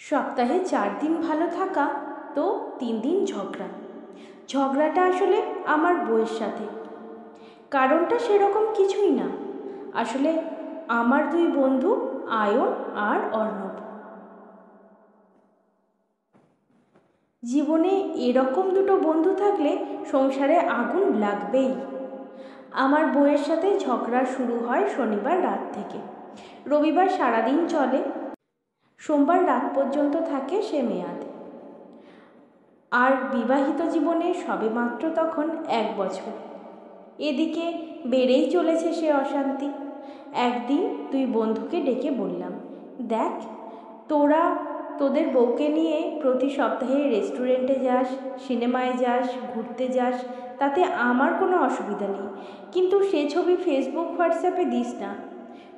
সপ্তাহে 4 দিন ভালো থাকা তো 3 দিন ঝগড়া। ঝগড়াটা আসলে আমার বউয়ের সাথে। কারণটা সেরকম কিছুই না, আসলে আমার 2 বন্ধু আয়ন আর অর্ণব। জীবনে এরকম দুটো বন্ধু থাকলে সংসারে আগুন লাগবেই। আমার বউয়ের সাথে ঝগড়া শুরু হয় শনিবার রাত থেকে, রবিবার সারাদিন চলে, সোমবার রাত পর্যন্ত থাকে সে মেয়াদ। আর বিবাহিত জীবনে সবেমাত্র তখন 1 বছর। এদিকে বেড়েই চলেছে সে অশান্তি। একদিন 2 বন্ধুকে ডেকে বললাম, দেখ, তোরা তোদের বউকে নিয়ে প্রতি সপ্তাহে রেস্টুরেন্টে যাস, সিনেমায় যাস, ঘুরতে যাস, তাতে আমার কোনো অসুবিধা নেই, কিন্তু সে ছবি ফেসবুক হোয়াটসঅ্যাপে দিস না।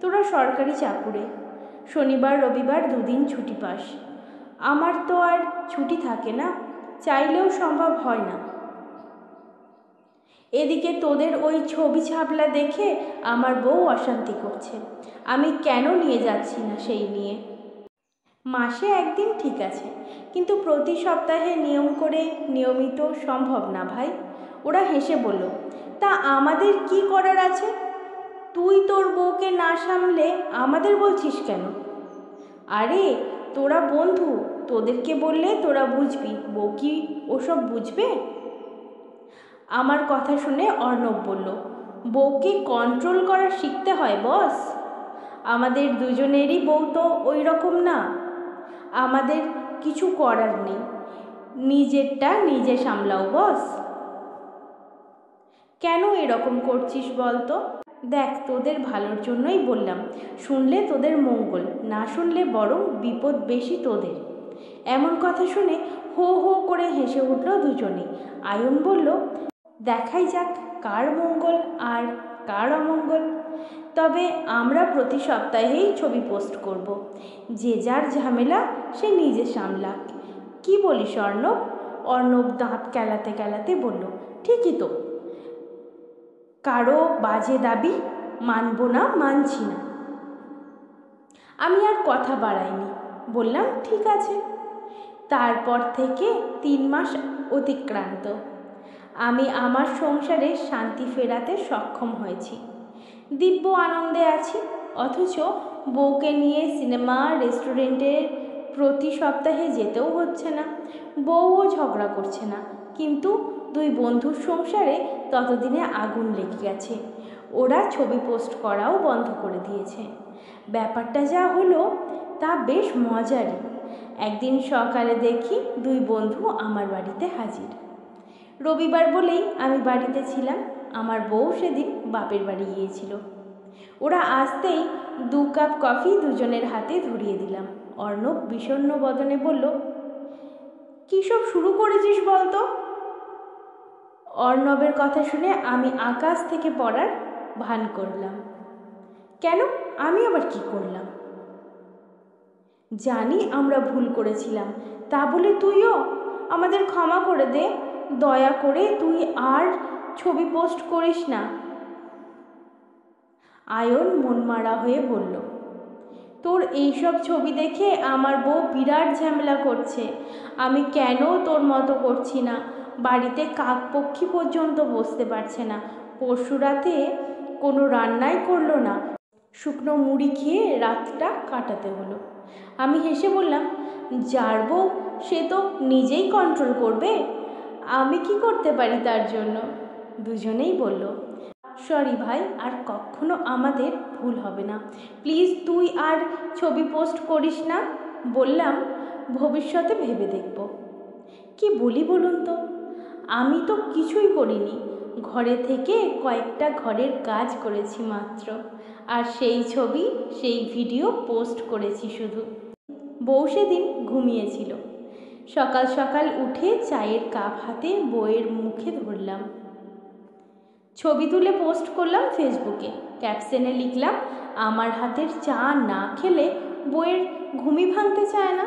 তোরা সরকারি চাকুরে, শনিবার রবিবার 2 দিন ছুটি পাস, আমার তো আর ছুটি থাকে না, চাইলেও সম্ভব হয় না। এদিকে তোদের ওই ছবি ছাপলা দেখে আমার বউ অশান্তি করছে, আমি কেন নিয়ে যাচ্ছি না সেই নিয়ে। মাসে 1 দিন ঠিক আছে, কিন্তু প্রতি সপ্তাহে নিয়ম করে নিয়মিত সম্ভব না ভাই। ওরা হেসে বলল, তা আমাদের কি করার আছে? তুই তোর বউকে না সামলে আমাদের বলছিস কেন? আরে তোরা বন্ধু, তোদেরকে বললে তোরা বুঝবি, বউ কি ওসব বুঝবে? আমার কথা শুনে অর্ণব বলল, বউকে কন্ট্রোল করা শিখতে হয় বস। আমাদের দুজনেরই বউ তো ওই রকম না, আমাদের কিছু করার নেই, নিজেরটা নিজে সামলাও বস। কেন এরকম করছিস বলতো? দেখ, তোদের ভালোর জন্যই বললাম, শুনলে তোদের মঙ্গল, না শুনলে বরং বিপদ বেশি তোদের। এমন কথা শুনে হো হো করে হেসে উঠল দুজনেই। আয়ন বলল, দেখাই যাক কার মঙ্গল আর কার অমঙ্গল। তবে আমরা প্রতি সপ্তাহেই ছবি পোস্ট করব, যে যার ঝামেলা সে নিজে সামলাক। কি বলিস অর্ণব? অর্ণব দাঁত কেলাতে কেলাতে বলল, ঠিকই তো, কারো বাজে দাবি মানব না, মানছি না। আমি আর কথা বাড়াইনি, বললাম ঠিক আছে। তারপর থেকে 3 মাস অতিক্রান্ত। আমি আমার সংসারে শান্তি ফেরাতে সক্ষম হয়েছি, দিব্য আনন্দে আছি। অথচ বউকে নিয়ে সিনেমা রেস্টুরেন্টে প্রতি সপ্তাহে যেতেও হচ্ছে না, বউও ঝগড়া করছে না, কিন্তু 2 বন্ধুর সংসারে ততদিনে আগুন লেগে গেছে। ওরা ছবি পোস্ট করাও বন্ধ করে দিয়েছে। ব্যাপারটা যা হলো তা বেশ মজারই। একদিন সকালে দেখি 2 বন্ধু আমার বাড়িতে হাজির। রবিবার বলেই আমি বাড়িতে ছিলাম, আমার বউ সেদিন বাপের বাড়ি গিয়েছিল। ওরা আসতেই 2 কাপ কফি দুজনের হাতে ধরিয়ে দিলাম। অর্ণব বিষণ্ণ বদনে বলল, কী সব শুরু করেছিস বলতো? অর্ণবের কথা শুনে আমি আকাশ থেকে পড়ার ভান করলাম। কেন, আমি আবার কি করলাম? জানি আমরা ভুল করেছিলাম, তা বলে তুইও আমাদের ক্ষমা করে দে, দয়া করে তুই আর ছবি পোস্ট করিস না। আয়ন মনমারা হয়ে বলল, তোর এইসব ছবি দেখে আমার বউ বিরাট ঝামেলা করছে, আমি কেন তোর মতো করছি না, বাড়িতে কাকপক্ষী পর্যন্ত বসতে পারছে না, পরশু রাতে কোনো রান্নাই করলো না, শুকনো মুড়ি খেয়ে রাতটা কাটাতে হলো। আমি হেসে বললাম, যার বউ সে তো নিজেই কন্ট্রোল করবে, আমি কি করতে পারি তার জন্য? দুজনেই বলল, সরি ভাই, আর কখনো আমাদের ভুল হবে না, প্লিজ তুই আর ছবি পোস্ট করিস না। বললাম, ভবিষ্যতে ভেবে দেখব। কি বলি বলুন তো, আমি তো কিছুই করিনি, ঘরে থেকে কয়েকটা ঘরের কাজ করেছি মাত্র, আর সেই ছবি সেই ভিডিও পোস্ট করেছি শুধু। বউ সেদিন ঘুমিয়েছিল। সকাল সকাল উঠে চায়ের কাপ হাতে বউয়ের মুখে ধরলাম, ছবি তুলে পোস্ট করলাম ফেসবুকে। ক্যাপশনে লিখলাম, আমার হাতের চা না খেলে বউয়ের ঘুমই ভাঙতে চায় না।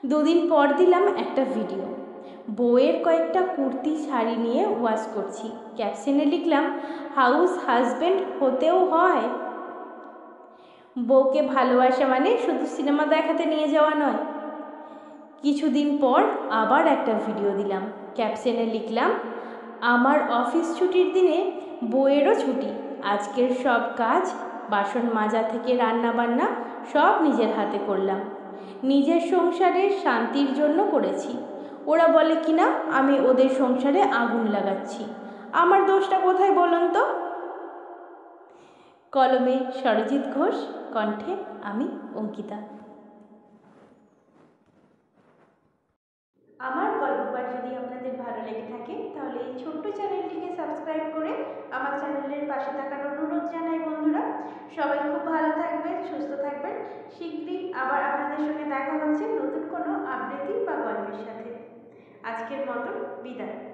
2 দিন পর দিলাম একটা ভিডিও, বউয়ের কয়েকটা কুর্তি শাড়ি নিয়ে ওয়াশ করছি। ক্যাপশনে লিখলাম, হাউস হাজব্যান্ড হতেও হয়। বউকে ভালোবাসা মানে শুধু সিনেমা দেখাতে নিয়ে যাওয়া নয়। কিছুদিন পর আবার একটা ভিডিও দিলাম, ক্যাপশনে লিখলাম, আমার অফিস ছুটির দিনে বউয়েরও ছুটি। আজকের সব কাজ, বাসন মাজা থেকে রান্না বান্না সব নিজের হাতে করলাম। নিজের সংসারের শান্তির জন্য করেছি। ওরা বলে কিনা আমি ওদের সংসারে আগুন লাগাচ্ছি। আমার দোষটা কোথায় বলুন তো? কলমে সরজিৎ ঘোষ, কণ্ঠে আমি অঙ্কিতা। আমার গল্পপাঠ যদি আপনাদের ভালো লেগে থাকে তাহলে এই ছোট্ট চ্যানেলটিকে সাবস্ক্রাইব করে আমার চ্যানেলের পাশে থাকার অনুরোধ জানাই বন্ধুরা। সবাই খুব ভালো থাকবেন, সুস্থ থাকবেন। শীঘ্রই আবার আপনাদের সঙ্গে দেখা হচ্ছে নতুন কোনো আবৃত্তি বা গল্পের সাথে। আজকের মতো বিদায়।